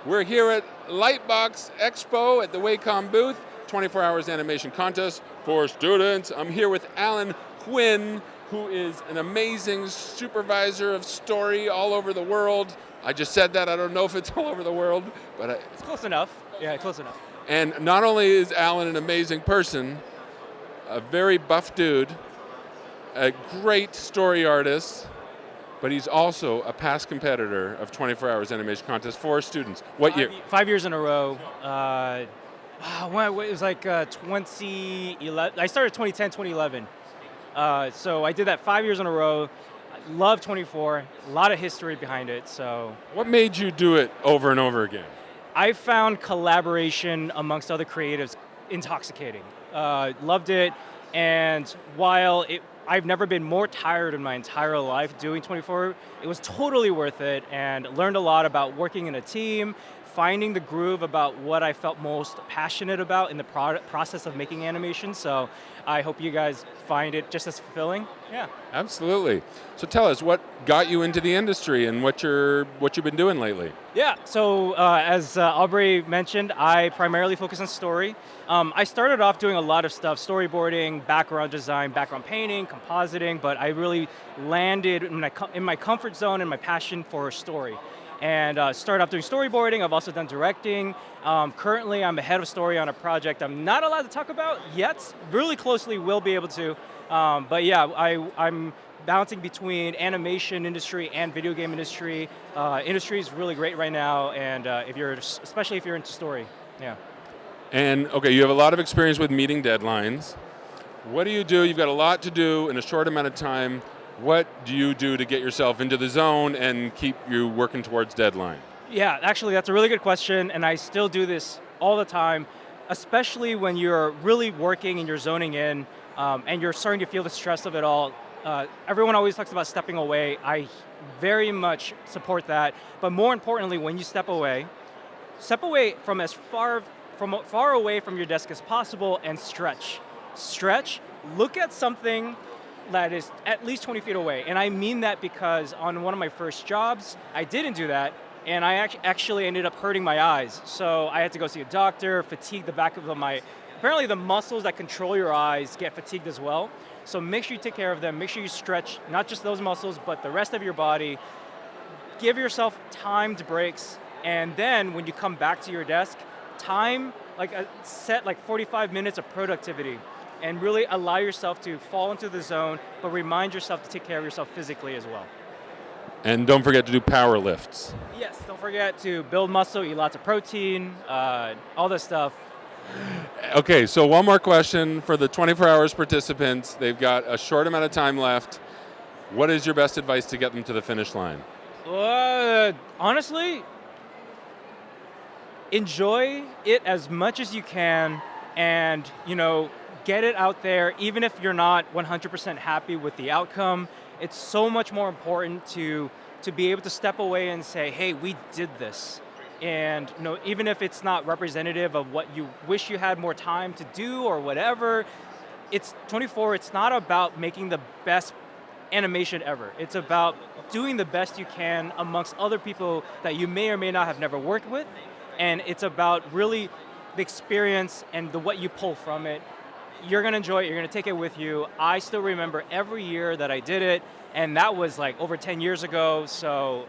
We're here at Lightbox Expo at the Wacom booth, 24 Hours Animation Contest for students. I'm here with Alan Huynh, who is an amazing supervisor of story all over the world. I just said that, I don't know if it's all over the world, but It's close enough. Yeah, close enough. And not only is Alan an amazing person, a very buff dude, a great story artist, but he's also a past competitor of 24 Hours Animation Contest for students. What year? 5 years in a row. It was like 2011. I started 2010, 2011. So I did that 5 years in a row. I love 24. A lot of history behind it. So What made you do it over and over again? I found collaboration amongst other creatives intoxicating. Loved it, and while I've never been more tired in my entire life doing 24, it was totally worth it, and learned a lot about working in a team, finding the groove about what I felt most passionate about in the process of making animation. So I hope you guys find it just as fulfilling. Yeah. Absolutely. So tell us, what got you into the industry and what you've been doing lately? Yeah, so as Aubry mentioned, I primarily focus on story. I started off doing a lot of stuff, storyboarding, background design, background painting, compositing, but I really landed in my comfort zone and my passion for story. And started off doing storyboarding. I've also done directing. Currently, I'm a head of story on a project I'm not allowed to talk about yet. Really closely will be able to. But yeah, I'm bouncing between animation industry and video game industry. Industry is really great right now, and especially if you're into story. Yeah. And okay, you have a lot of experience with meeting deadlines. What do you do? You've got a lot to do in a short amount of time. What do you do to get yourself into the zone and keep you working towards deadline? Yeah, actually that's a really good question, and I still do this all the time, especially when you're really working and you're zoning in, and you're starting to feel the stress of it all. Everyone always talks about stepping away. I very much support that, but more importantly, when you step away from as far away from your desk as possible and stretch. Look at something that is at least 20 feet away. And I mean that because on one of my first jobs, I didn't do that, and I actually ended up hurting my eyes. So I had to go see a doctor, fatigue the back of apparently the muscles that control your eyes get fatigued as well. So make sure you take care of them, make sure you stretch, not just those muscles, but the rest of your body. Give yourself timed breaks, and then when you come back to your desk, set 45 minutes of productivity, and really allow yourself to fall into the zone, but remind yourself to take care of yourself physically as well. And don't forget to do power lifts. Yes, don't forget to build muscle, eat lots of protein, all this stuff. Okay, so one more question for the 24 Hours participants. They've got a short amount of time left. What is your best advice to get them to the finish line? Honestly, enjoy it as much as you can, and get it out there, even if you're not 100% happy with the outcome. It's so much more important to be able to step away and say, hey, we did this. And even if it's not representative of what you wish you had more time to do or whatever, it's 24, it's not about making the best animation ever. It's about doing the best you can amongst other people that you may or may not have never worked with. And it's about really the experience and what you pull from it. You're going to enjoy it, you're going to take it with you. I still remember every year that I did it, and that was like over 10 years ago. So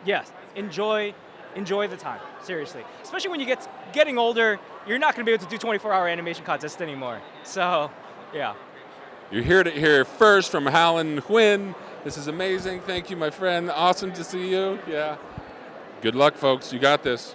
yes, enjoy the time, seriously. Especially when you getting older, you're not going to be able to do 24-hour animation contests anymore. So, yeah. You're here to hear first from Alan Huynh. This is amazing. Thank you, my friend. Awesome to see you. Yeah. Good luck, folks. You got this.